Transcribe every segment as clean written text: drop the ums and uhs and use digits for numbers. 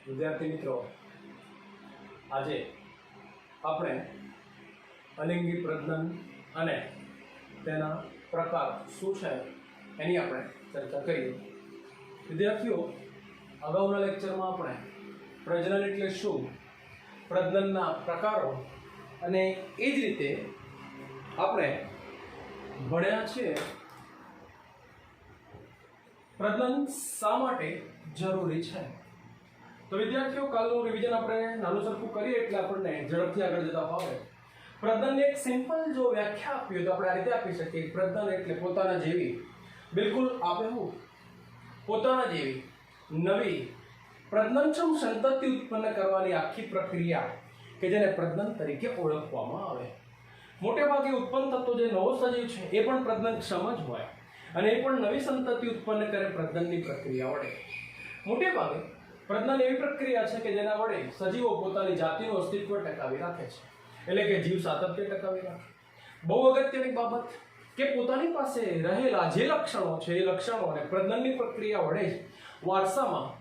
વિદ્યાર્થી મિત્રો, આજે આપણે અલિંગી પ્રજનન અને તેના પ્રકાર શું છે એની આપણે ચર્ચા કરીએ. વિદ્યાર્થીઓ, અગાઉના લેક્ચરમાં આપણે પ્રજનન એટલે શું, પ્રજનનના પ્રકારો અને એ જ રીતે આપણે ભણ્યા છીએ પ્રજનન શા માટે જરૂરી છે. તો વિદ્યાર્થીઓ, કાલનું રિવિઝન આપણે નાનું સરખું કરીએ એટલે આપણને ઝડપથી આગળ જતા ફાવે. પ્રજનનની એક સિમ્પલ જો વ્યાખ્યા આપી હોય તો આપણે આ રીતે આપી શકીએ. પ્રજનન એટલે પોતાના જેવી, બિલકુલ આબેહૂબ પોતાના જેવી નવી પ્રજનનક્ષમ સંતતિ ઉત્પન્ન કરવાની આખી પ્રક્રિયા કે જેને પ્રજનન તરીકે ઓળખવામાં આવે. મોટે ભાગે ઉત્પન્ન થતો જે નવો સજીવ છે એ પણ પ્રજનનક્ષમ જ હોય અને એ પણ નવી સંતતિ ઉત્પન્ન કરે પ્રજનનની પ્રક્રિયા વડે. મોટે ભાગે પ્રજનન એવી પ્રક્રિયા છે કે જેના વડે સજીવો પોતાની જાતિનું અસ્તિત્વ ટકાવી રાખે છે, એટલે કે જીવ સાતત્ય ટકાવી રાખે. બહુ અગત્યની બાબત કે પોતાની પાસે રહેલા જે લક્ષણો છે એ લક્ષણોને પ્રજનનની પ્રક્રિયા વડે જ વારસામાં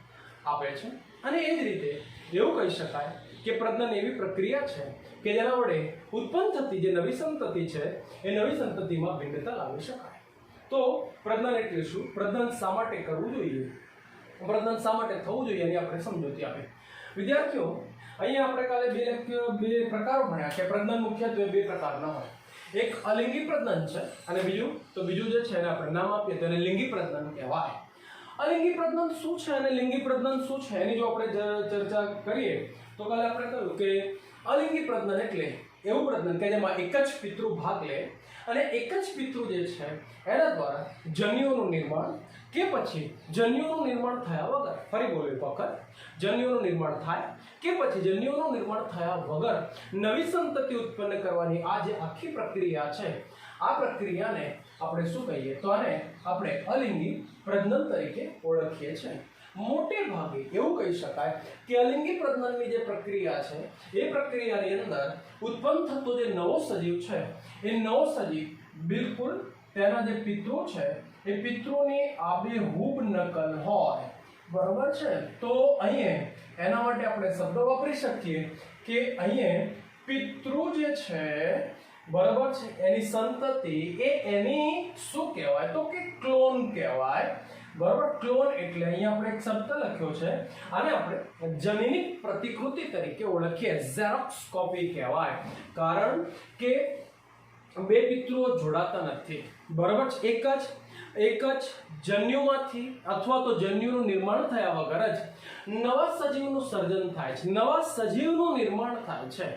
આપે છે. અને એ જ રીતે એવું કહી શકાય કે પ્રજનન એવી પ્રક્રિયા છે કે જેના વડે ઉત્પન્ન થતી જે નવી સંતતિ છે એ નવી સંતતિમાં ભિન્નતા લાવી શકાય. તો પ્રજનન એટલે શું, પ્રજનન શા માટે કરવું જોઈએ, પ્રજનન શા માટે થવું જોઈએ એની આપણે સમજૂતી આપી. વિદ્યાર્થીઓ, અહીંયા આપણે કાલે બે પ્રકારો ભણ્યા કે પ્રજનન મુખ્યત્વે બે પ્રકારના હોય. એક અલિંગી પ્રજનન છે અને બીજું જે છે એને આપણે નામ આપીએ તો એને લિંગી પ્રજનન કહેવાય. અલિંગી પ્રજનન શું છે અને લિંગી પ્રજનન શું છે એની જો આપણે ચર્ચા કરીએ તો કાલે આપણે કહ્યું કે અલિંગી પ્રજનન એટલે એવું પ્રજનન કે જેમાં એક જ પિતૃ ભાગ લે અને એક જ પિતૃ જે છે એના દ્વારા જન્યુઓનું નિર્માણ કે પછી જન્યુઓનું નિર્માણ થયા વગર, ફરી બોલો એક વખત, જન્યુઓનું નિર્માણ થાય કે પછી જન્યુઓનું નિર્માણ થયા વગર નવી સંતતિ ઉત્પન્ન કરવાની આ જે આખી પ્રક્રિયા છે, આ પ્રક્રિયાને આપણે શું કહીએ તો આને આપણે અલિંગી પ્રજનન તરીકે ઓળખીએ છીએ. મોટે ભાગે એવું કહી શકાય કે અલિંગી પ્રજનનની જે પ્રક્રિયા છે એ પ્રક્રિયાની અંદર ઉત્પન્ન થતો જે નવો સજીવ છે એ નવો સજીવ બિલકુલ તેના જે પિતૃ છે એ પિતૃની આબેહૂબ નકલ હોય. બરોબર છે? તો અહીંયા એના માટે આપણે શબ્દ વાપરી શકીએ કે અહીંયા પિતૃ જે છે, બરાબર છે, એની સંતતિ એ એની શું કહેવાય તો કે ક્લોન કહેવાય. બરાબર, ક્લોન એટલે અહીંયા આપણે એક શબ્દ લખ્યો છે, આને આપણે જનીનિક પ્રતિકૃતિ તરીકે ઓળખીએ, ઝેરોક્સ કોપી કહેવાય. કારણ કે બે પિતૃઓ જોડાતા નથી. બરાબર છે? એક જ જન્યુમાંથી અથવા તો જન્યુનું નિર્માણ થયા વગર જ નવા સજીવનું સર્જન થાય છે, નવા સજીવનું નિર્માણ થાય છે.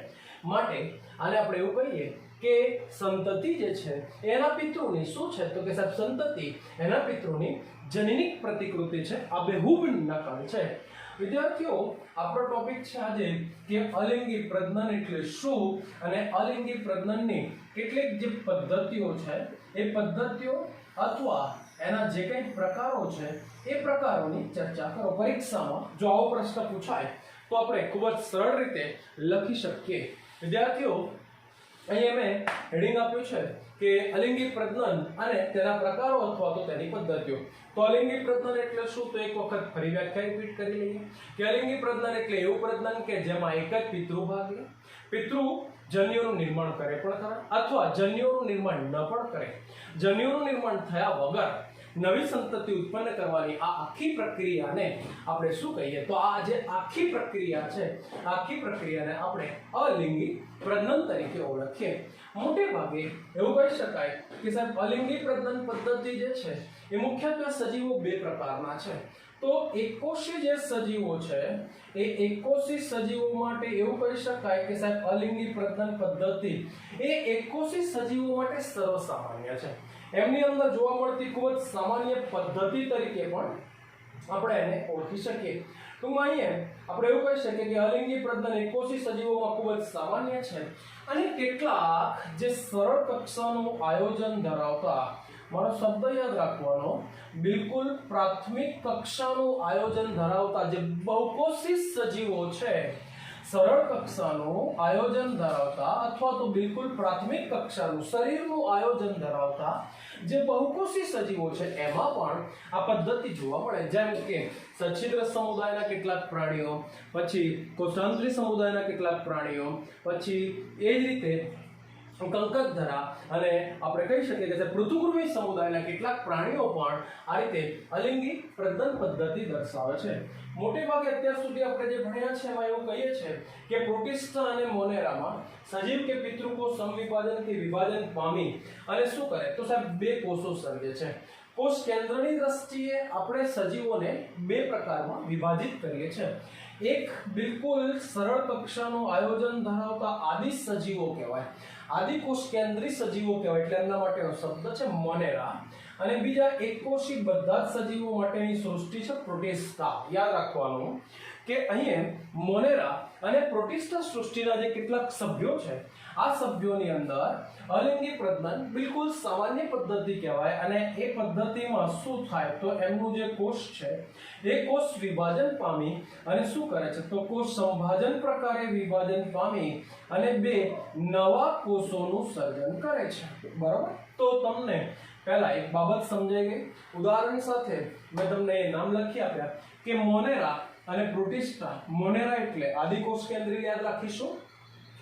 માટે આને આપણે એવું કહીએ કે સંતતિ જે છે એના પિતૃની શું છે તો કે સાહેબ સંતતિ એના પિતૃની જનીનિક પ્રતિકૃતિ છે, આબેહૂબ નકલ છે. વિદ્યાર્થીઓ, આપણો ટોપિક છે આજે કે અલિંગી પ્રજનન એટલે શું અને અલિંગી પ્રજનનની કેટલીક જે પદ્ધતિઓ છે એ પદ્ધતિઓ અથવા એના જે કંઈ પ્રકારો છે એ પ્રકારોની ચર્ચા કરો. પરીક્ષામાં જો આવો પ્રશ્ન પૂછાય તો આપણે ખૂબ જ સરળ રીતે લખી શકીએ. વિદ્યાર્થીઓ, અહીંયા મેં હેડિંગ આપ્યું છે કે અલિંગી પ્રજનન અને તેના પ્રકારો અથવા તો તેની પદ્ધતિઓ. તો અલિંગી પ્રજનન એટલે શું તો એક વખત ફરી વ્યાખ્યા રિપીટ કરી લઈએ કે અલિંગી પ્રજનન એટલે એવું પ્રજનન કે જેમાં એક જ પિતૃ ભાગ લે, પિતૃ જન્યુઓનું નિર્માણ કરે પણ ખરા અથવા જન્યુઓનું નિર્માણ ન પણ કરે, જન્યુઓનું નિર્માણ થયા વગર નવી સંતતિ ઉત્પન્ન કરવાની આ આખી પ્રક્રિયાને આપણે શું કહીએ તો આ જે આખી પ્રક્રિયા છે, આખી પ્રક્રિયાને આપણે અલિંગી પ્રજનન તરીકે ઓળખીએ. મોટે ભાગે એવું કહી શકાય કે સાહેબ અલિંગી પ્રજનન પદ્ધતિ જે છે એ મુખ્યત્વે સજીવો બે પ્રકારના છે. તો એકોષી જે સજીવો છે એ એકોષી સજીવો માટે એવું કહી શકાય કે સાહેબ અલિંગી પ્રજનન પદ્ધતિ એ એકોષી સજીવો માટે સર્વસામાન્ય છે. એમની અંદર જોવા મળતી ખૂબ જ સામાન્ય પદ્ધતિ તરીકે પણ આપણે એને ઓળખી શકીએ. ટૂંકમાં અહીંયા આપણે એવું કહી શકીએ કે અલિંગી પ્રજનન એકોષી સજીવોમાં ખૂબ જ સામાન્ય છે અને કેટલાક જે સરળ કક્ષાનું આયોજન ધરાવતા, મારો શબ્દ યાદ રાખવાનો, બિલકુલ પ્રાથમિક કક્ષાનું આયોજન ધરાવતા જે બહુકોષી સજીવો છે, સરળ કક્ષાનું આયોજન ધરાવતા અથવા તો બિલકુલ પ્રાથમિક કક્ષાનું શરીરનું આયોજન ધરાવતા જે બહુકોષી સજીવો છે એમાં પણ આ પદ્ધતિ જોવા મળે, જેમ કે સચ્છિદ્ર સમુદાયના કેટલાક પ્રાણીઓ, પછી કોષાંતરી સમુદાયના કેટલાક પ્રાણીઓ, પછી એ જ રીતે કંકતધરા અને આપણે કહી શકીએ કે પૃથુકૃમિ સમુદાયના કેટલાક પ્રાણીઓ પણ આ રીતે અલિંગી પ્રજનન પદ્ધતિ દર્શાવે છે. મોટે ભાગે અત્યાર સુધી આપણે જે ભણ્યા છે એમાં એવું કહીએ છીએ કે પ્રોટિસ્ટા અને મોનેરામાં સજીવ કે પિતૃકોષ સમવિભાજન કે વિભાજન પામી અને શું કરે તો સાહેબ બે કોષો સર્જે છે. કોષ કેન્દ્રની દ્રષ્ટિએ આપણે સજીવોને બે પ્રકારમાં વિભાજિત કરીએ છીએ. એક બિલકુલ સરળ કક્ષાનું આયોજન ધરાવતા આદિ સજીવો કહેવાય, આદિ કોષ કેન્દ્રી સજીવો કહેવાય, એટલે એમના માટેનો શબ્દ છે મોનેરા. અને બીજા એકકોષી બધા જ સજીવો માટેની સૃષ્ટિ છે પ્રોટિસ્ટા. યાદ રાખવાનું કે અહીં મોનેરા અને પ્રોટિસ્ટા સૃષ્ટિના જે કેટલાક સભ્યો છે આ સભ્યોની અંદર અલિંગી પ્રજનન બિલકુલ સામાન્ય પદ્ધતિ કહેવાય. અને એ પદ્ધતિમાં શું થાય તો એમનું જે કોષ છે એ કોષ વિભાજન પામી અને શું કરે છે તો કોષ સંભાજન પ્રકારે વિભાજન પામી અને બે નવા કોષોનું સર્જન કરે છે. બરાબર, તો તમને પહેલા એક બાબત સમજાઈ ગઈ. ઉદાહરણ સાથે મેં તમને એ નામ લખી આપ્યા કે મોનેરા અને પ્રોટિસ્ટા. મોનેરા એટલે આદિકોષ કેન્દ્રી યાદ રાખીશું,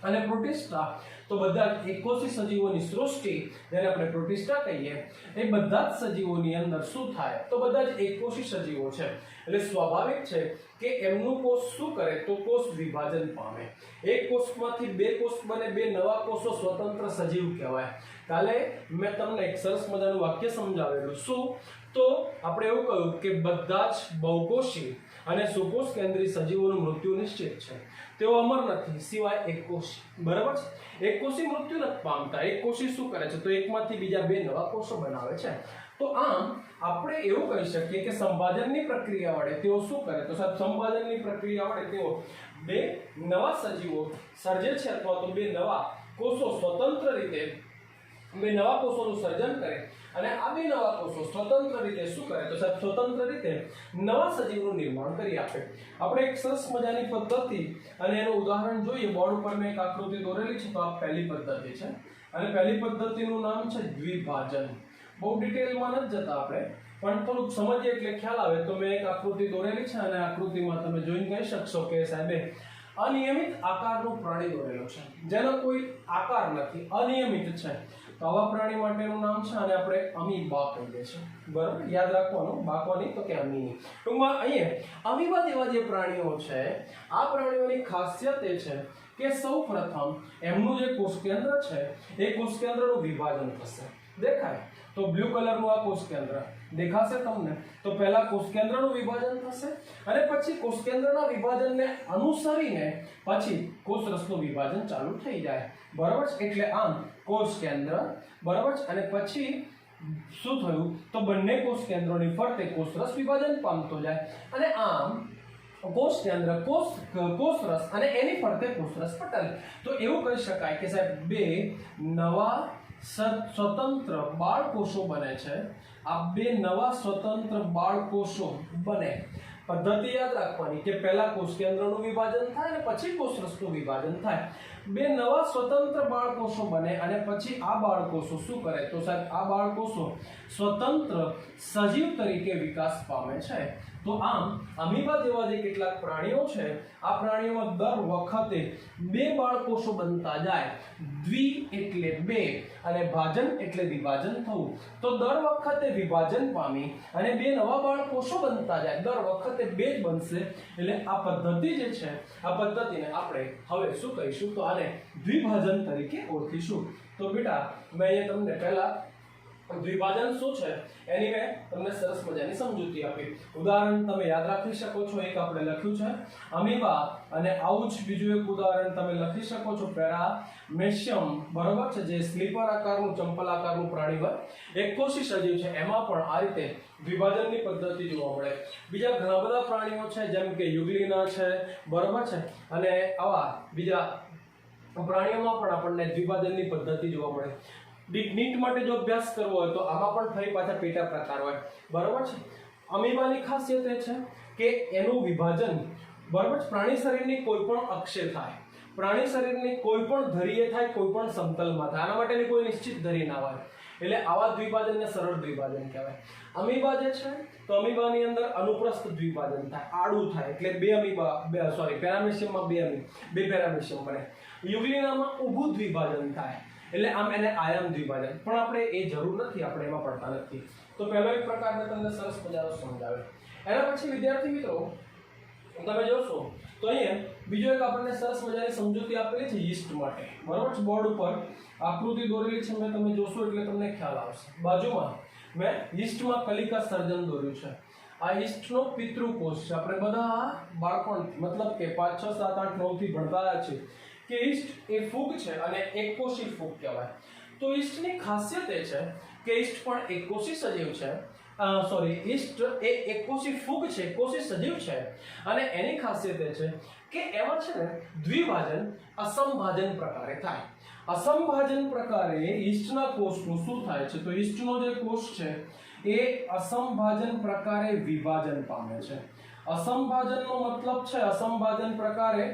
અને પ્રોટિસ્ટા તો બધા જ એકકોષી સજીવોની સૃષ્ટિ જેને આપણે પ્રોટિસ્ટા કહીએ. એ બધા જ સજીવોની અંદર શું થાય તો બધા જ એકકોષી સજીવો છે, એટલે સ્વાભાવિક છે કે એમનું કોષ શું કરે તો કોષ વિભાજન પામે. એક કોષમાંથી બે કોષ બને, બે નવા કોષો સ્વતંત્ર સજીવ કહેવાય. કાલે મેં તમને એક સરસ મજાનું વાક્ય સમજાવેલું. શું તો આપણે એવું કહ્યું કે બધા જ બહુકોષી અને સુકોષ કેન્દ્રી સજીવોનું મૃત્યુ નિશ્ચિત છે, તેઓ અમર નથી સિવાય એકકોષી. બરાબર છે, એકકોષી મૃત્યુ નથી પામતા. એકકોષી શું કરે છે તો એકમાંથી બીજા બે નવા કોષો બનાવે છે. તો આમ આપણે એવું કહી શકીએ કે સંભાજનની પ્રક્રિયા વડે તેઓ શું કરે તો સાહેબ સંભાજનની પ્રક્રિયા વડે તેઓ બે નવા સજીવો સર્જે છે અથવા તો બે નવા કોષો સ્વતંત્ર રીતે બે નવા કોષોનું સર્જન કરે. અને આ બે નવા કોષો સ્વતંત્ર રીતે શું કરે તો સાહેબ સ્વતંત્ર રીતે નવા સજીવનું નિર્માણ કરી આપે. આપણે એક સરસ મજાની પદ્ધતિ અને એનું ઉદાહરણ જોઈએ. બોર્ડ ઉપર મેં એક આકૃતિ દોરેલી છે, તો આ પહેલી પદ્ધતિ છે અને પહેલી પદ્ધતિનું નામ છે દ્વિભાજન. બહુ ડિટેલમાં નથી જતા આપણે, પણ થોડુંક સમજીએ એટલે ખ્યાલ આવે. તો મેં એક આકૃતિ દોરેલી છે અને આકૃતિમાં તમે જોઈને કહી શકશો કે સાહેબે અનિયમિત આકારનું પ્રાણી દોરેલું છે જેનો કોઈ આકાર નથી, અનિયમિત છે. તો આવા પ્રાણી માટેનું નામ છે અને આપણે અમીબા કહીએ છીએ. બરાબર, યાદ રાખવાનું, બાકોની તો કે અમીની. ટૂંકમાં અહીંયા અમીબા જેવા જે પ્રાણીઓ છે આ પ્રાણીઓની ખાસિયત એ છે કે સૌપ્રથમ એમનું જે કોષ કેન્દ્ર છે એ કોષ કેન્દ્રનું વિભાજન થશે. દેખાય તો બ્લુ કલરનું આ કોષ કેન્દ્ર દેખાશે તમને. તો પહેલા કોષ કેન્દ્રનું વિભાજન થશે અને પછી કોષ કેન્દ્રના વિભાજનને અનુસરીને પછી કોષરસનું વિભાજન ચાલુ થઈ જાય. બરાબર છે, એટલે આમ કોષ કેન્દ્ર, બરાબર છે, અને પછી શું થયું તો બંને કોષ કેન્દ્રોની ફરતે કોષરસ વિભાજન પામતો જાય અને આમ કોષ કેન્દ્ર, કોષરસ અને એની ફરતે કોષરસ પટલ. તો એવું કહી શકાય કે સાહેબ બે નવા સ્વતંત્ર બાળકોષો બને છે. આ બે નવા સ્વતંત્ર બાળકોષો બને. પદ્ધતિ યાદ રાખવાની કે પહેલા કોષ કેન્દ્રનું વિભાજન થાય અને પછી કોષરસનું વિભાજન થાય. બે નવા સ્વતંત્ર બાળકોષો બને અને પછી આ બાળકોષો શું કરે તો સાહેબ આ બાળકોષો સ્વતંત્ર સજીવ તરીકે વિકાસ પામે છે. તો આમ અમીબા જેવા જે કેટલાક પ્રાણીઓ છે આ પ્રાણીઓમાં દર વખતે બે બાળકોષો બનતા જાય. દ્વિ એટલે બે અને ભાજન એટલે વિભાજન થવું. તો દર વખતે વિભાજન પામી અને બે નવા બાળકોષો બનતા જાય. દર વખતે બે જ બનશે. એટલે આ પદ્ધતિ જે છે આ પદ્ધતિને આપણે હવે શું કહીશું તો આને દ્વિભાજન તરીકે ઓળખીશું. તો બેટા મેં અહીંયા તમને પહેલા દ્વિભાજન શું છે એની મેં તમને સરસ મજાની સમજૂતી આપી. ઉદાહરણ તમે યાદ રાખી શકો છો. એક આપણે લખ્યું છે અમીબા અને આવું જ બીજું એક ઉદાહરણ તમે લખી શકો છો પેરામેસિયમ. બરોબર છે, જે સ્લીપર આકારનું ચંપલ આકારનું પ્રાણી હોય, એકકોષી સજીવ છે. એમાં પણ આ રીતે વિભાજનની પદ્ધતિ જોવા મળે. બીજા ઘણા બધા પ્રાણીઓ છે જેમ કે યુગ્લિના છે, બરોબર છે, અને આવા બીજા પ્રાણીઓમાં પણ આપણને દ્વિભાજનની પદ્ધતિ જોવા મળે. નીટ માટે જો અભ્યાસ કરવો હોય તો આમાં પણ ફરી પાછા પેટા પ્રકાર હોય. બરોબર છે. અમીબાની ખાસિયત એ છે કે એનું વિભાજન બરાબર છે? પ્રાણી શરીરની કોઈ પણ અક્ષે થાય, પ્રાણી શરીરની કોઈ પણ ધરીએ થાય, કોઈ પણ સમતલમાં થાય, આના માટેની કોઈ નિશ્ચિત ધરી ના હોય, એટલે આવા દ્વિભાજનને સરળ દ્વિભાજન કહેવાય. અમીબા જે છે તો અમીબાની અંદર અનુપ્રસ્થ દ્વિભાજન થાય, આડું થાય, એટલે બે અમીબા પેરામેશિયમમાં બે પેરામેશિયમ બને. યુગ્લિનામાં ઊભું દ્વિભાજન થાય, એટલે આમ એને આયામ દ્વિભાજન, પણ આપણે એ જરૂર નથી, આપણે એમાં પડતા નથી. તો પહેલો એક પ્રકાર મેં તમને સરસ મજાનો સમજાવ્યો. એના પછી વિદ્યાર્થી મિત્રો તમે જોશો તો અહીંયા બીજો એક આપણને સરસ મજાની સમજૂતી આપેલી છે યીસ્ટ માટે, બરાબર છે? બોર્ડ ઉપર આકૃતિ દોરેલી છે, મેં તમે જોશો એટલે તમને ખ્યાલ આવશે. બાજુમાં મેં યીસ્ટમાં કલિકા સર્જન દોર્યું છે. આ યીસ્ટનો પિતૃકોષ છે. આપણે બધા બાળપણથી મતલબ કે 5, 6, 7, 8, 9 થી ભણતા આવ્યા છે કે યીસ્ટ એ ફૂગ છે અને એકકોષી ફૂગ કહેવાય. તો યીસ્ટની ખાસિયત એ છે કે યીસ્ટ પણ એકકોષી સજીવ છે. યીસ્ટ એ એકકોષી ફૂગ છે, એકકોષી સજીવ છે, અને એની ખાસિયત એ છે કે એમાં છે ને દ્વિભાજન અસમભાજન પ્રકારે થાય. અસમભાજન પ્રકારે યીસ્ટના કોષનું શું થાય છે? તો યીસ્ટનો જે કોષ છે એ અસમભાજન પ્રકારે વિભાજન પામે છે. અસમભાજનનો મતલબ છે અસમભાજન પ્રકારે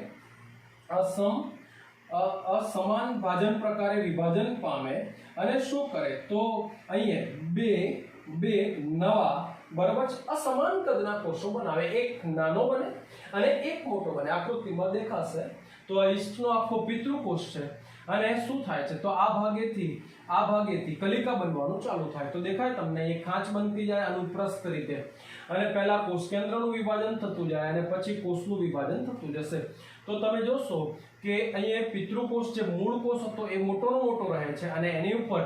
અસમાન ભાજન પ્રકારે વિભાજન પામે અને શું કરે તો અહીંયા બે નવા બરાબર અસમાન કદના કોષો બનાવે, એક નાનો બને અને એક મોટો બને. આકૃતિમાં દેખાશે તો આ યીસ્ટનો આખો પિતૃકોષ છે અને શું થાય છે તો આ ભાગેથી કલિકા બનવાનું ચાલુ થાય. તો દેખાય તમને એ ખાંચ બનતી જાય અનુપ્રસ્થ રીતે, અને પહેલા કોષ કેન્દ્રનું વિભાજન થતું જાય અને પછી કોષનું વિભાજન થતું જશે. તો તમે જોશો કે અહીંયા પિતૃકોષ જે મૂળ કોષ હતો એ મોટો રહે છે અને એની ઉપર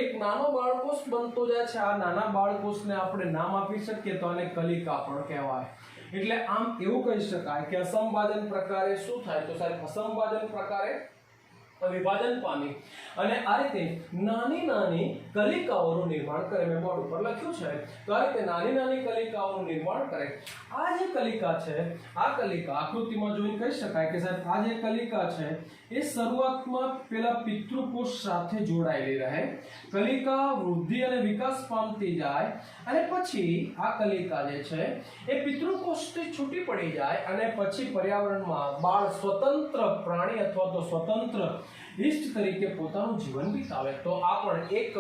એક નાનો બાળકોષ બનતો જાય છે. આ નાના બાળકોષને આપણે નામ આપી શકીએ તો આને કલિકા પણ કહેવાય. એટલે આમ એવું કહી શકાય કે અસમભાજન પ્રકારે શું થાય તો સાહેબ અસમભાજન પ્રકારે વિભાજન પામી અને આ રીતે નાની કલિકાઓનું નિર્માણ કરે. મેં બોર્ડ ઉપર લખ્યું છે તો આ રીતે નાની કલિકાઓનું નિર્માણ કરે. આ જે કલિકા છે આ કલિકા આકૃતિમાં જોઈને કહી શકાય કે સાહેબ આ જે કલિકા છે એ શરૂઆતમાં પેલા પિતૃકોષ સાથે જોડાયેલી રહે. કલિકા વૃદ્ધિ અને વિકાસ પામતી જાય અને પછી આ કલિકા જે છે એ પિતૃકોષથી છૂટી પડી જાય અને પછી પર્યાવરણમાં બાળ સ્વતંત્ર પ્રાણી અથવા તો સ્વતંત્ર યીસ્ટ તરીકે પોતાનું જીવન વિતાવે. તો આ પણ એક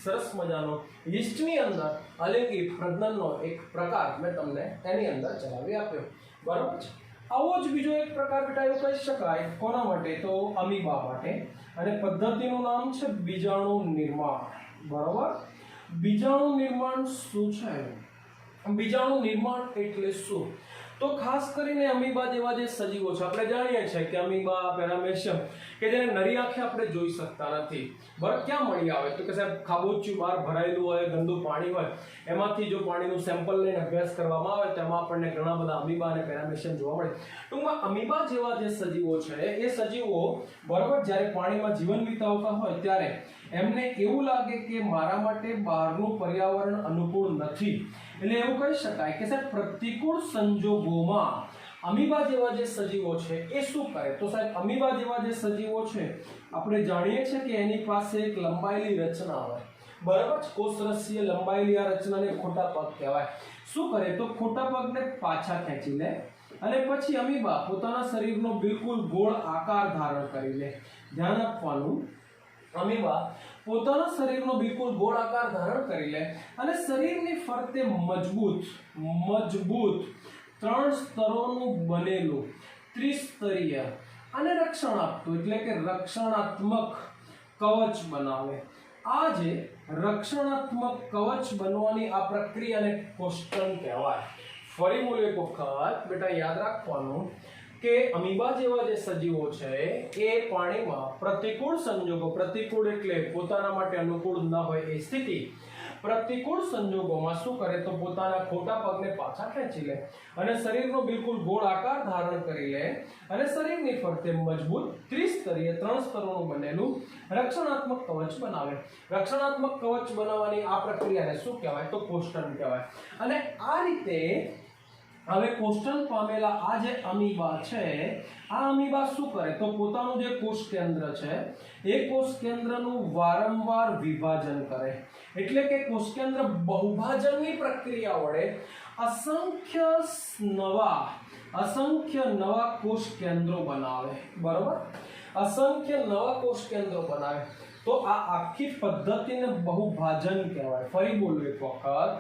સરસ મજાનો યીસ્ટની અંદર અલિંગી પ્રજનનનો એક પ્રકાર મેં તમને એની અંદર જણાવી આપ્યો, બરાબર છે? આવો જ બીજો એક પ્રકાર બેટા એવું કહી શકાય કોના માટે તો અમીબા માટે, અને પદ્ધતિનું નામ છે બીજાણુ નિર્માણ. બરાબર, બીજાણુ નિર્માણ શું છે? બીજાણુ નિર્માણ એટલે શું? તો ખાસ કરીને અમીબા જેવા જે સજીવો છે આપણે જાણીએ છીએ કે અમીબા પેરામેશિયમ કે જેને નરી આંખે આપણે જોઈ શકતા નથી, બરાબર? ક્યાં મળી આવે તો કે સાહેબ ખાબોચિયું બહાર ભરાયેલું હોય, ગંદુ પાણી હોય, એમાંથી જો પાણીનું સેમ્પલ લઈને અભ્યાસ કરવામાં આવે તેમાં આપણને ઘણા બધા અમીબા અને પેરામેશિયમ જોવા મળે. ટૂંકમાં અમીબા જેવા જે સજીવો છે એ સજીવો બરાબર જ્યારે પાણીમાં જીવન વિતાવતા હોય ત્યારે એમને એવું લાગે કે મારા માટે બહારનું પર્યાવરણ અનુકૂળ નથી, એટલે એવું કહી શકાય કે સાહેબ પ્રતિકૂળ સંજોગોમાં અમીબા જેવા જે સજીવો છે એ શું કરે તો સાહેબ અમીબા જેવા જે સજીવો છે આપણે જાણીએ છીએ કે એની પાસે એક લંબાયેલી રચના હોય, બરાબર? કોષરસીય લંબાયેલી આ રચનાને ખોટા પગ કહેવાય. શું કરે તો ખોટા પગને પાછા ખેંચી લે અને પછી અમીબા પોતાના શરીરનો બિલકુલ ગોળ આકાર ધારણ કરી લે. ધ્યાન આપવાનું, અમીબા પોતાના શરીરનો બિલકુલ ગોળ આકાર ધારણ કરી લે અને શરીરની ફરતે મજબૂત 3 સ્તરોનું બનેલું ત્રિસ્તરીય અને રક્ષણ આપતું એટલે કે રક્ષણાત્મક કવચ બનાવે. આ જે રક્ષણાત્મક કવચ બનવાની આ પ્રક્રિયાને કોષ્ટન કહેવાય. ફરી મૂળ એક વખત બેટા યાદ રાખવાનું કે અમીબા જેવા જે સજીવો છે એ પાણીમાં પ્રતિકૂળ સંજોગો, પ્રતિકૂળ એટલે પોતાના માટે અનુકૂળ ન હોય એ સ્થિતિ, પ્રતિકૂળ સંજોગોમાં શું કરે તો પોતાના ખોટા પગને પાછા ખેંચી લે અને શરીરનો બિલકુલ ગોળ આકાર ધારણ કરી લે અને શરીરની ફરતે મજબૂત ત્રિસ્તરીય 3 સ્તરોનું બનેલું રક્ષણાત્મક કવચ બનાવે. રક્ષણાત્મક કવચ બનાવવાની આ પ્રક્રિયાને શું કહેવાય તો કોષ્ટન કહેવાય. અને આ રીતે હવે કોષ્ટન પામેલા આ જે અમીબા છે, આ અમીબા શું કરે તો પોતાનું જે કોષ કેન્દ્ર છે એ કોષ કેન્દ્રનું વારંવાર વિભાજન કરે, એટલે કે કોષ કેન્દ્ર બહુભાજનની પ્રક્રિયા વડે અસંખ્ય નવા કોષ કેન્દ્રો બનાવે, બરોબર, અસંખ્ય નવા કોષ કેન્દ્રો બનાવે। તો આ આખી પદ્ધતિને બહુભાજન કહેવાય। ફરી બોલું એક વખત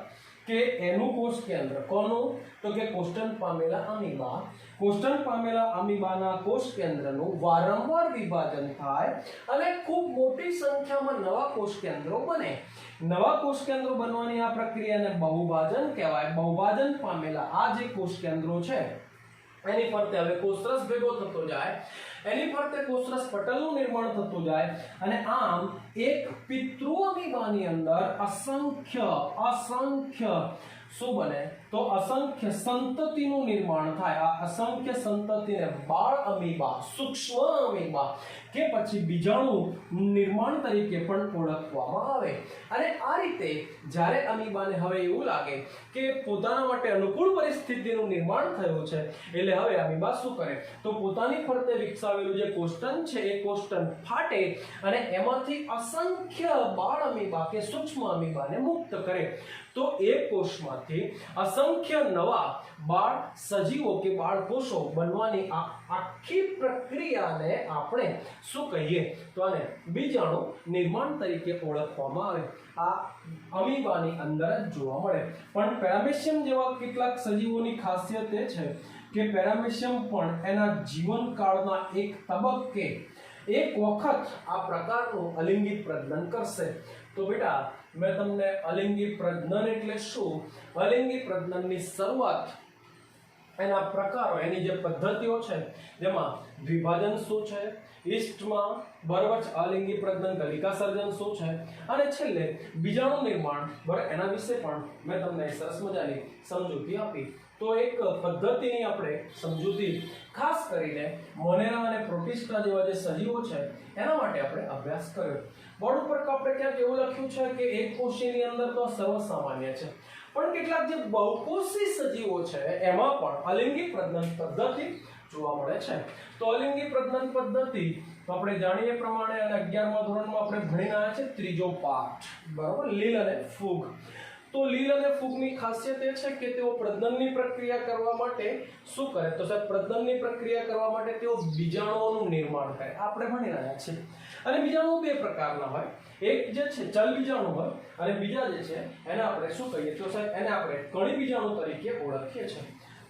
કે એનું કોષ કેન્દ્ર કોનું તો કે કોષ્ટન પામેલા અમીબા, કોષ્ટન પામેલા અમીબાના કોષ કેન્દ્રનું વારંવાર વિભાજન થાય અને ખૂબ મોટી સંખ્યામાં નવા કોષ કેન્દ્રો બને। નવા કોષ કેન્દ્રો બનવાની આ પ્રક્રિયાને બહુભાજન કહેવાય। બહુભાજન પામેલા આ જે કોષ કેન્દ્રો છે એની ફરતે હવે કોષરસ ભેગો થતો જાય, એની ફરતે કોષરસ પટલનું નિર્માણ થતું જાય અને આમ એક પિતૃ અમીબાની અંદર અસંખ્ય શું બને તો અસંખ્ય સંતતિનું નિર્માણ થાય। આ અસંખ્ય સંતતિને બાળ અમીબા, સૂક્ષ્મ અમીબા કે પછી બીજાણુ નિર્માણ તરીકે પણ ઓળખવામાં આવે। અને આ રીતે જ્યારે અમીબાને હવે એવું લાગે કે પોતાના માટે અનુકૂળ પરિસ્થિતિનું નિર્માણ થયું છે, એટલે હવે અમીબા શું કરે તો પોતાની ફરતે વિકસાવેલું જે કોષ્ટન છે એ કોષ્ટન ફાટે અને એમાંથી અસંખ્ય બાળ અમીબા કે સૂક્ષ્મ અમીબાને મુક્ત કરે। તો એક કોષમાંથી અસંખ્ય નવા બાળ સજીવો કે બાળ કોષો બનવાની આ આખી પ્રક્રિયાને આપણે શું કહીએ તો આને બીજાણુ નિર્માણ તરીકે ઓળખવામાં આવે। આ અમીબાની અંદર જ જોવા મળે। પણ પેરામેસિયમ જેવા કેટલાક સજીવોની ખાસિયત એ છે કે પેરામેસિયમ પણ એના જીવનકાળના એક તબક્કે એક વખત આ પ્રકારનું અલિંગી પ્રજનન કરશે। તો બેટા મેં તમને અલિંગી પ્રજનન એટલે શું, અલિંગી પ્રજનનની શરૂઆત એના પ્રકારો, એની જે પદ્ધતિઓ છે જેમાં દ્વિભાજન શું છે, ઈસ્ટમાં બરાબર છે, અલિંગી પ્રજનન કલિકા સર્જન શું છે અને છેલ્લે બીજાણુ નિર્માણ, બરાબર, એના વિશે પણ મેં તમને સરસ મજાની સમજૂતી આપી। તો એક પદ્ધતિની આપણે સમજૂતી ખાસ કરીને મોનેરા અને પ્રોટિસ્ટા જેવા જે સજીવો છે એના માટે આપણે અભ્યાસ કર્યો। બોર્ડ ઉપર આપણે ક્યાંક એવું લખ્યું છે કે એક કોષીની અંદર તો સર્વસામાન્ય છે, પણ કેટલાક જે બહુકોષી સજીવો છે એમાં પણ અલિંગી પ્રજનન પદ્ધતિ જોવા મળે છે। તો અલિંગી પ્રજનન પદ્ધતિ તો આપણે જાણીએ પ્રમાણે અને 11મા ધોરણમાં આપણે ભણીને આવ્યા છે ત્રીજો પાઠ, બરાબર, લીલ અને ફૂગ। તો લીલ અને ફૂગની ખાસિયત એ છે કે તેઓ પ્રજનનની પ્રક્રિયા કરવા માટે શું કરે તો સાહેબ પ્રજનનની પ્રક્રિયા કરવા માટે તેઓ બીજાણુઓનું નિર્માણ કરે, આપણે ભણી રહ્યા છીએ। અને બીજાણુઓ બે પ્રકારના હોય, એક જે છે ચલ બીજાણુ હોય અને બીજા જે છે એને આપણે શું કહીએ તો સાહેબ એને આપણે કણી બીજાણુ તરીકે ઓળખીએ છીએ।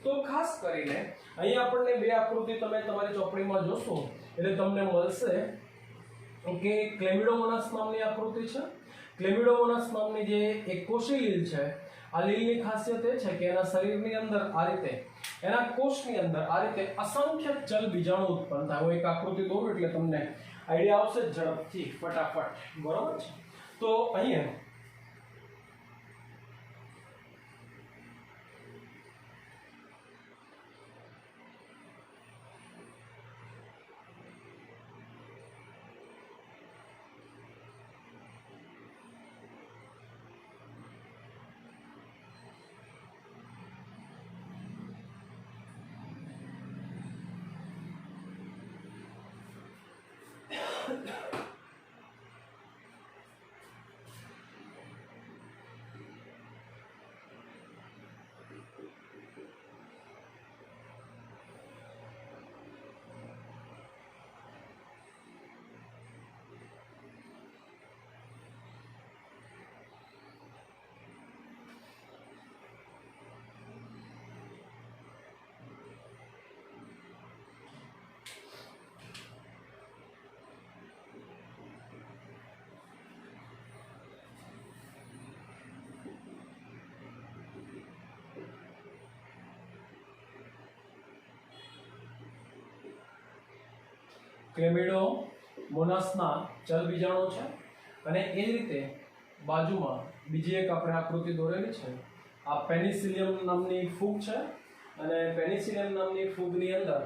તો ખાસ કરીને અહીં આપણને બે આકૃતિ તમે તમારી ચોપડીમાં જોશો એટલે તમને મળશે કે ક્લેમિડોમોનાસ નામની આકૃતિ છે। ક્લેમિડોમોનાસ નામની જે એક કોષી લીલ છે, આ લીલની ખાસિયત એ છે કે એના શરીરની અંદર આ રીતે, એના કોષની અંદર આ રીતે અસંખ્ય ચલ બીજાણુ ઉત્પન્ન થાય। હું એક આકૃતિ દોરું એટલે તમને આઈડિયા આવશે ઝડપથી ફટાફટ, બરોબર છે। તો અહીંયા ક્લેમિડોમોનાસના ચલ બીજાણુ છે અને એ જ રીતે બાજુમાં બીજી એક આપણે આકૃતિ દોરેલી છે। આ પેનિસિલિયમ નામની ફૂગ છે અને પેનિસિલિયમ નામની ફૂગની અંદર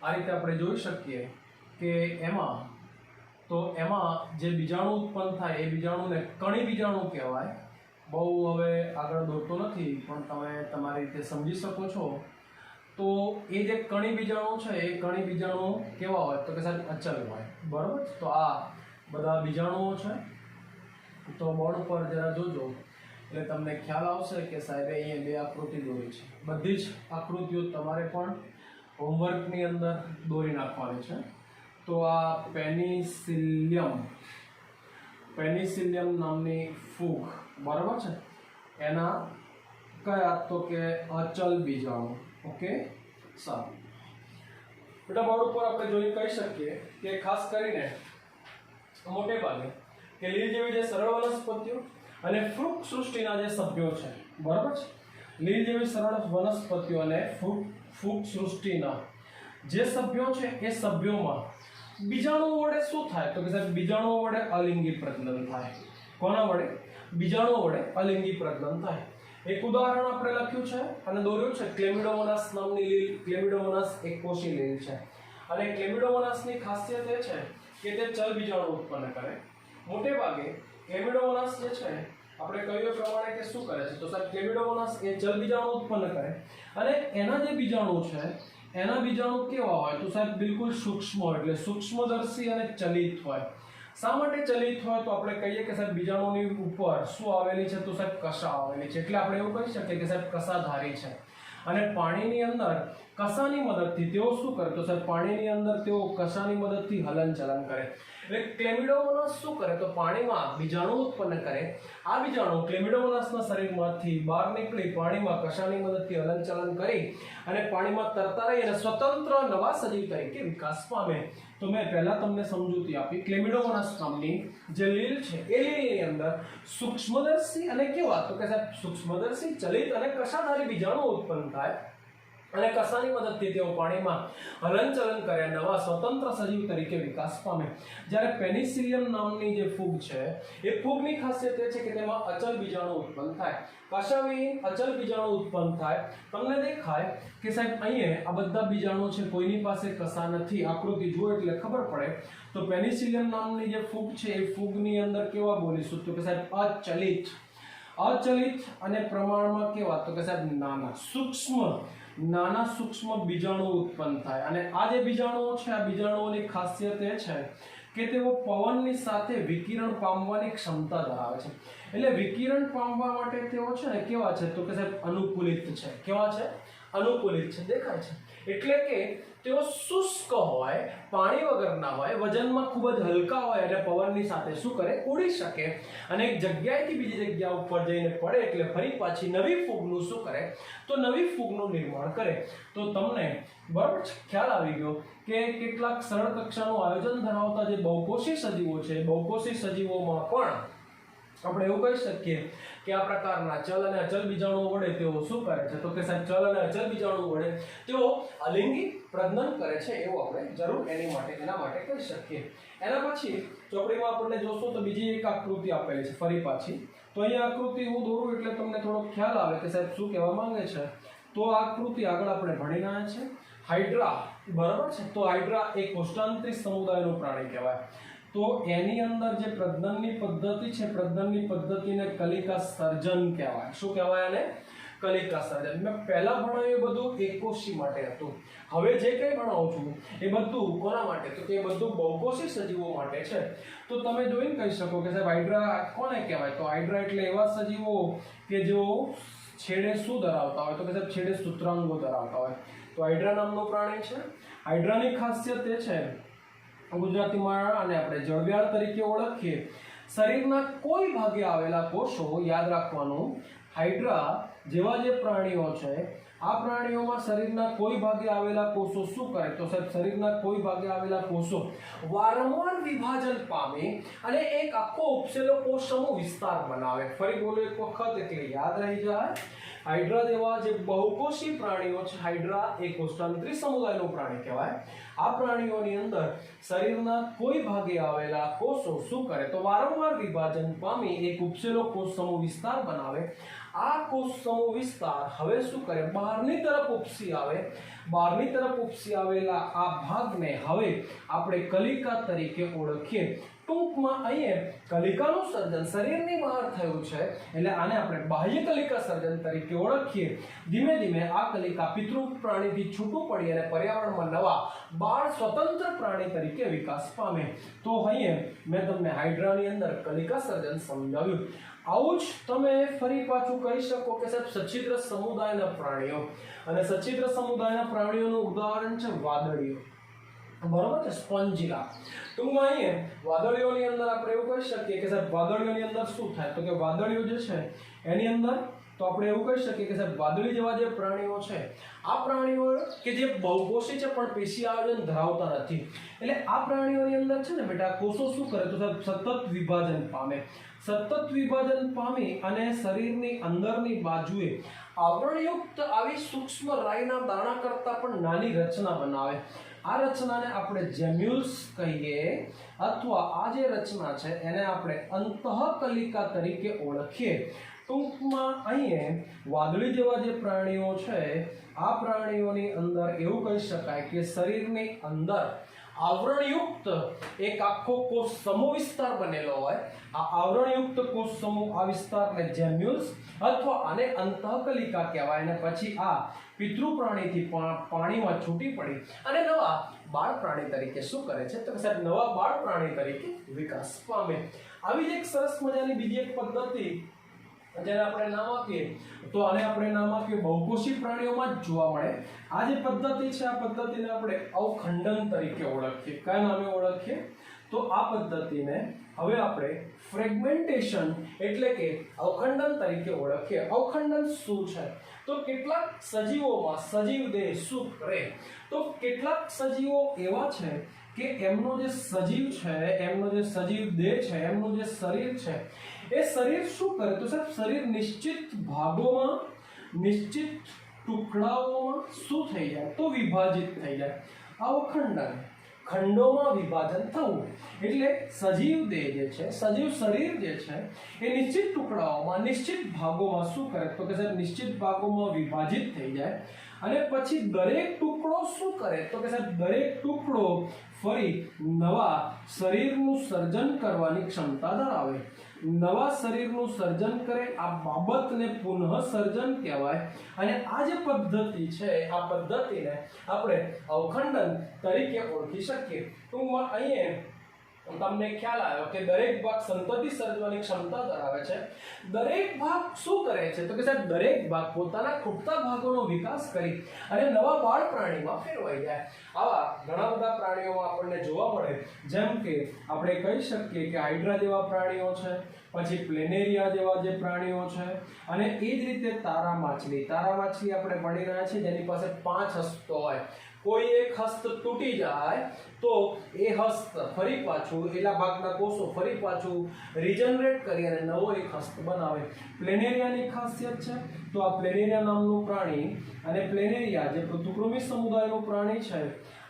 આ રીતે આપણે જોઈ શકીએ કે એમાં જે બીજાણુ ઉત્પન્ન થાય એ બીજાણુને કણી બીજાણુ કહેવાય। બહુ હવે આગળ દોરતો નથી પણ તમે તમારી રીતે સમજી શકો છો તો એ જે કણી બીજાણુ છે એ કણી બીજાણુ કેવા હોય તો કે સાહેબ અચલ હોય, બરાબર. તો આ બધા બીજાણુઓ છે. તો બોર્ડ પર જરા જોજો એટલે તમને ખ્યાલ આવશે કે સાહેબે અહીંયા બે આકૃતિ દોરી છે. બધી જ આકૃતિઓ તમારે પણ હોમવર્કની અંદર દોરી નાખવાની છે. તો આ પેનિસિલિયમ નામની ફૂગ, બરાબર છે, એના કયા તો કે અચલ બીજાણુ. ઓકે, સારું. બેટા બોર્ડ ઉપર આપણે જોઈ કહી શકીએ કે ખાસ કરીને મોટે ભાગે કે લીલ જેવી જે સરળ વનસ્પતિઓ અને ફ્રૂટ સૃષ્ટિના જે સભ્યો છે, બરાબર છે, લીલ જેવી સરળ વનસ્પતિઓ અને ફ્રૂટ સૃષ્ટિના જે સભ્યો છે એ સભ્યોમાં બીજાણુઓ વડે શું થાય તો કે સાહેબ બીજાણુઓ વડે અલિંગી પ્રજનન થાય. કોના વડે? બીજાણુઓ વડે અલિંગી પ્રજનન થાય. એક ઉદાહરણ આપણે લખ્યું છે અને દોર્યું છે ક્લેમિડોમોનાસ નામની લીલ. ક્લેમિડોમોનાસ એક કોષી લીલ છે અને ક્લેમિડોમોનાસની ખાસિયત એ છે કે તે ચલ બીજાણુ ઉત્પન્ન કરે. મોટે ભાગે ક્લેમિડોમોનાસ જે છે આપણે કહ્યું પ્રમાણે કે શું કરે છે તો સાહેબ ક્લેમિડોમોનાસ એ ચલ બીજાણુ ઉત્પન્ન કરે અને એના જે બીજાણુ છે એના બીજાણુ કેવા હોય તો સાહેબ બિલકુલ સૂક્ષ્મ એટલે સૂક્ષ્મદર્શી અને ચલિત હોય. શા માટે ચલિત હોય તો આપણે કહીએ કે સાહેબ બીજાણુની ઉપર શું આવેલી છે તો સાહેબ કશા આવેલી છે, એટલે આપણે એવું કહી શકીએ કે સાહેબ કશાધારી છે. અને પાણીની અંદર કશાની મદદથી તેઓ શું કરે તો સાહેબ પાણીની અંદર તેઓ કશાની મદદથી હલનચલન કરે. એટલે ક્લેમિડોમોનાસ શું કરે તો પાણીમાં બીજાણુ ઉત્પન્ન કરે. આ બીજાણુ ક્લેમિડોમોનાસના શરીરમાંથી બહાર નીકળી પાણીમાં કશાની મદદથી હલનચલન કરી અને પાણીમાં તરતા રહી અને સ્વતંત્ર નવા સજીવ તરીકે વિકાસ પામે. તો મેં પહેલા તમને સમજૂતી આપી. ક્લેમિડોમોનાસ નામની જે લીલ છે એ લીલની અંદર સૂક્ષ્મદર્શી અને કેવા તો કે સાહેબ સૂક્ષ્મદર્શી ચલિત અને કશાધારી બીજાણુ ઉત્પન્ન થાય અને કશાની મદદથી તેઓ પાણીમાં હલનચલન કરે, નવા સ્વતંત્ર સજીવ તરીકે વિકાસ પામે. જ્યારે પેનિસિલિયમ નામની જે ફૂગ છે એ ફૂગની ખાસિયત એ છે કે તેમાં અચલ બીજાણુ ઉત્પન્ન થાય. કશાવિહીન અચલ બીજાણુ ઉત્પન્ન થાય. તમને દેખાય કે સાહેબ અહીંયા આ બધા બીજાણુ છે, કોઈની પાસે કશા નથી. આકૃતિ જુઓ એટલે ખબર પડે. તો પેનિસિલિયમ નામની જે ફૂગ છે એ ફૂગની અંદર કેવા બોલીશું તો કે સાહેબ અચલિત અને પ્રમાણમાં કેવા તો કે સાહેબ નાના સૂક્ષ્મ બીજાણુ ઉત્પન્ન થાય. અને આ જે બીજાણુઓ છે આ બીજાણુઓની ખાસિયત એ છે કે તેઓ પવનની સાથે વિકિરણ પામવાની ક્ષમતા ધરાવે છે. એટલે વિકિરણ પામવા માટે તેઓ છે ને કેવા છે તો કે સાહેબ અનુકૂલિત છે. કેવા છે? અનુકૂલિત છે. દેખાય છે એટલે કે તેઓ શુષ્ક હોય, પાણી વગરના હોય, વજનમાં ખૂબ જ હલકા હોય અને પવનની સાથે શું કરે ઉડી શકે અને એક જગ્યાએથી બીજી જગ્યા ઉપર જઈને પડે એટલે ફરી પાછી નવી ફૂગનું શું કરે તો નવી ફૂગનું નિર્માણ કરે. તો તમને બરાબર ખ્યાલ આવી ગયો કે કેટલાક સરળ કક્ષાનું આયોજન ધરાવતા જે બહુકોષી સજીવો છે બહુકોષી સજીવોમાં પણ આપણે એવું કહી શકીએ કે આ પ્રકારના ચલ અને અચલ બીજાણુઓ વડે તેઓ શું કરે છે તો કે સાહેબ ચલ અને અચલ બીજાણુઓ વડે તેઓ અલિંગી પ્રજનન કરે છે એવું આપણે જરૂર એના માટે કહી શકીએ. એના પછી ચોપડીમાં આપણને જોશો તો બીજી એક આકૃતિ આપેલી છે ફરી પાછી. તો અહીંયા આકૃતિ હું દોરું એટલે તમને થોડો ખ્યાલ આવે કે સાહેબ શું કહેવા માંગે છે. તો આ આકૃતિ આગળ આપણે ભણી રહ્યા છે. હાઇડ્રા, બરાબર છે. તો હાઇડ્રા એક કોષ્ટાંતરી સમુદાયનું પ્રાણી કહેવાય. તો એની અંદર જે પ્રજનનની પદ્ધતિ છે પ્રજનનની પદ્ધતિને કલિકા સર્જન કહેવાય. શું કહેવાય એને? કલિકા સર્જન. મેં પહેલા ભણાવ્યું બધું એકકોષી માટે હતું. હવે જે કંઈ ભણાવું છું એ બધું કોના માટે તો કે એ બધું બહુકોષી સજીવો માટે છે. તો તમે જોઈને કહી શકો કે સાહેબ હાઇડ્રા કોને કહેવાય તો હાઇડ્રા એટલે એવા સજીવો કે જેઓ છેડે શું ધરાવતા હોય તો કે સાહેબ છેડે સૂત્રાંગો ધરાવતા હોય. તો હાઇડ્રા નામનું પ્રાણી છે. હાઇડ્રાની ખાસિયત એ છે ગુજરાતીમાં અને આપણે જળવ્યાળ તરીકે ઓળખીએ. શરીરના કોઈ ભાગે આવેલા કોષો યાદ રાખવાનું હાઇડ્રા જેવા જે પ્રાણીઓ છે આ પ્રાણીઓમાં શરીરના કોઈ ભાગે આવેલા કોષો શું કરે તો સાહેબ શરીરના કોઈ ભાગે આવેલા કોષો વારંવાર વિભાજન પામે અને એક આખો ઉપસેલો કોષ સમૂહ વિસ્તાર બનાવે. ફરી બોલો એક વખત એટલે યાદ રહી જાય. હાઇડ્રા જેવા જે બહુકોષી પ્રાણીઓ છે હાઇડ્રા એ કોષ્ટાંતરી સમુદાયનું પ્રાણી કહેવાય. આ પ્રાણીઓની અંદર શરીરના કોઈ ભાગે આવેલા કોષો શું કરે તો વારંવાર વિભાજન પામી એક ઉપસેલો કોષ સમૂહ વિસ્તાર બનાવે. આ કોષ સમૂહ વિસ્તાર હવે શું કરે બહારની તરફ ઉપસી આવે. બહારની તરફ ઉપસી આવેલા આ ભાગને હવે આપણે કલિકા તરીકે ઓળખીએ. ટૂંકમાં અહીંયા કલિકાનું સર્જન શરીરની બહાર થયું છે એટલે આને આપણે બાહ્ય કલિકા સર્જન તરીકે ઓળખીએ. ધીમે ધીમે આ કલિકા પિતૃ પ્રાણીથી છૂટું પડી અને પર્યાવરણમાં નવા બાળ સ્વતંત્ર પ્રાણી તરીકે વિકાસ પામે. તો અહીંયા મેં તમને હાઇડ્રાની અંદર કલિકા સર્જન સમજાવ્યું. આવું જ તમે ફરી પાછું કહી શકો કે સાહેબ સચ્છિદ્ર સમુદાયના પ્રાણીઓ, અને સચ્છિદ્ર સમુદાયના પ્રાણીઓનું ઉદાહરણ છે વાદળીઓ. બરોબર છે, સ્પોન્જીલા. ટૂંકમાં અહીંયા વાદળીઓની અંદર આપણે એવું કહી શકીએ કે સાહેબ વાદળીઓની અંદર શું થાય તો કે વાદળીઓ જે છે એની અંદર તો આપણે એવું કહી શકીએ કે સાહેબ વાદળી જેવા જે પ્રાણીઓ છે આ પ્રાણીઓ કે જે બહુકોષી છે પણ પેશી આયોજન ધરાવતા નથી. એટલે આ પ્રાણીઓની અંદર છે ને બેટા કોષો શું કરે તો સાહેબ સતત વિભાજન પામે. સતત વિભાજન પામી અને શરીરની અંદરની બાજુએ આવરણયુક્ત આવી સૂક્ષ્મ રાઈના દાણા કરતાં પણ નાની રચના બનાવે. આ રચનાને આપણે જેમ્યુલ્સ કહીએ અથવા આ જે રચના છે એને આપણે અંતઃકલિકા તરીકે ઓળખીએ. ટૂંકમાં અહીંયા વાદળી જેવા જે પ્રાણીઓ છે આ પ્રાણીઓની અંદર એવું કહી શકાય કે શરીરની અંદર આવરણયુક્ત એક આખો કોષ સમૂહ વિસ્તાર બનેલો હોય. આ આવરણયુક્ત કોષ સમૂહ આ વિસ્તારને જેમ્યુલ્સ અથવા આને અંતઃકલિકા કહેવાય. અને પછી આ પિતૃ પ્રાણીથી પાણીમાં છૂટી પડી અને નવા બાળ પ્રાણી તરીકે શું કરે છે તો સાહેબ નવા બાળ પ્રાણી તરીકે વિકાસ પામે. આવી જ એક સરસ મજાની બીજી એક પદ્ધતિ જેને આપણે નામ આપીએ તો આને આપણે નામ આપીએ બહુકોષી પ્રાણીઓમાં જ જોવા મળે. આ જે પદ્ધતિ છે આ પદ્ધતિને આપણે અવખંડન તરીકે ઓળખીએ. કયા નામે ઓળખીએ તો આ પદ્ધતિને હવે આપણે ફ્રેગમેન્ટેશન એટલે કે અવખંડન તરીકે ઓળખીએ. અવખંડન શું છે તો કેટલાક સજીવોમાં સજીવ દેહ શું કરે તો કેટલાક સજીવો એવા છે કે એમનો જે સજીવ છે એમનો જે સજીવ દેહ છે એમનું જે શરીર છે એ શરીર શું કરે તો સાહેબ શરીર નિશ્ચિત ભાગોમાં નિશ્ચિત ટુકડાઓમાં શું થઈ જાય તો વિભાજિત થઈ જાય. અવખંડન ખંડોમાં વિભાજન થવું એટલે સજીવ દેહ જે છે સજીવ શરીર જે છે એ નિશ્ચિત ટુકડાઓમાં નિશ્ચિત ભાગોમાં શું કરે તો કે સાહેબ નિશ્ચિત ભાગોમાં વિભાજિત થઈ જાય. અને પછી દરેક ટુકડો શું કરે તો કે સાહેબ દરેક ટુકડો ફરી નવા શરીરનું સર્જન કરવાની ક્ષમતા ધરાવે. નવા શરીરનું સર્જન કરે આ બાબતને પુનઃ સર્જન કહેવાય. અને આ જે પદ્ધતિ છે આ પદ્ધતિને આપણે અવખંડન તરીકે ઓળખી શકીએ. ટૂંકમાં અહીંયા તમને ખ્યાલ આવ્યો કે દરેક ભાગ સંતતિ સર્જવાની ક્ષમતા ધરાવે છે. દરેક ભાગ શું કરે છે તો કે સાહેબ દરેક ભાગ પોતાના ખૂટતા ભાગોનો વિકાસ કરી અને નવા બાળ પ્રાણીમાં ફેરવાઈ જાય. આવા ઘણા બધા પ્રાણીઓમાં આપણને જોવા મળે. જેમ કે આપણે કહી શકીએ કે હાઇડ્રા જેવા પ્રાણીઓ છે, પછી પ્લેનેરિયા જેવા જે પ્રાણીઓ છે, અને એ જ રીતે તારા માછલી આપણે ભણી રહ્યા છીએ જેની પાસે 5 હસ્તો હોય. કોઈ એક હસ્ત તૂટી જાય તો એ હસ્ત ફરી પાછું એલા ભાગના કોષો ફરી પાછું રિજનરેટ કરી અને નવો એક હસ્ત બનાવે. પ્લેનેરિયાની ખાસિયત છે તો આ પ્લેનેરિયા નામનું પ્રાણી અને પ્લેનેરિયા જે પૃથુકૃમિ સમુદાયનું પ્રાણી છે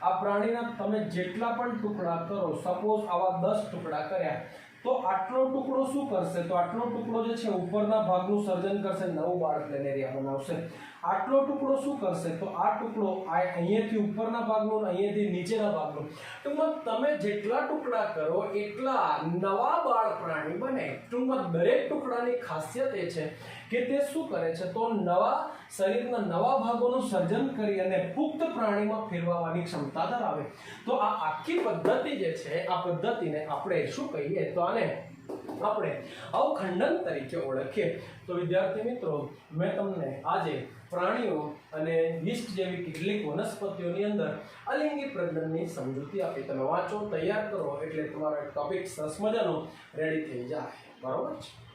આ પ્રાણીના તમે જેટલા પણ ટુકડા કરો સપોઝ આવા 10 ટુકડા કર્યા તો આટલો ટુકડો શું કરશે તો આટલો ટુકડો જે છે ઉપરના ભાગનું સર્જન કરશે, નવું બાળ પ્લેનેરિયા બનાવશે. આટલો ટુકડો શું કરશે તો આ ટુકડો અહીંયાથી ઉપરના ભાગનું અહીંયાથી નીચેના ભાગનું. ટૂંકમાં તમે જેટલા ટુકડા કરો એટલા નવા બાળ પ્રાણી બને. ટૂંકમાં દરેક ટુકડાની ખાસિયત એ છે કે તે શું કરે છે તો નવા શરીરના નવા ભાગોનું સર્જન કરી અને પુખ્ત પ્રાણીમાં ફેરવવાની ક્ષમતા ધરાવે. તો આ આખી પદ્ધતિ જે છે આ પદ્ધતિને આપણે શું કહીએ તો આને આપણે અવખંડન તરીકે ઓળખીએ. તો વિદ્યાર્થી મિત્રો મેં તમને આજે પ્રાણીઓ અને યીસ્ટ જેવી કેટલીક વનસ્પતિઓની અંદર અલિંગી પ્રજનનની સમજૂતી આપી. તમે વાંચો, તૈયાર કરો એટલે તમારો ટોપિક સરસ મજાનો રેડી થઈ જાય. બરોબર છે.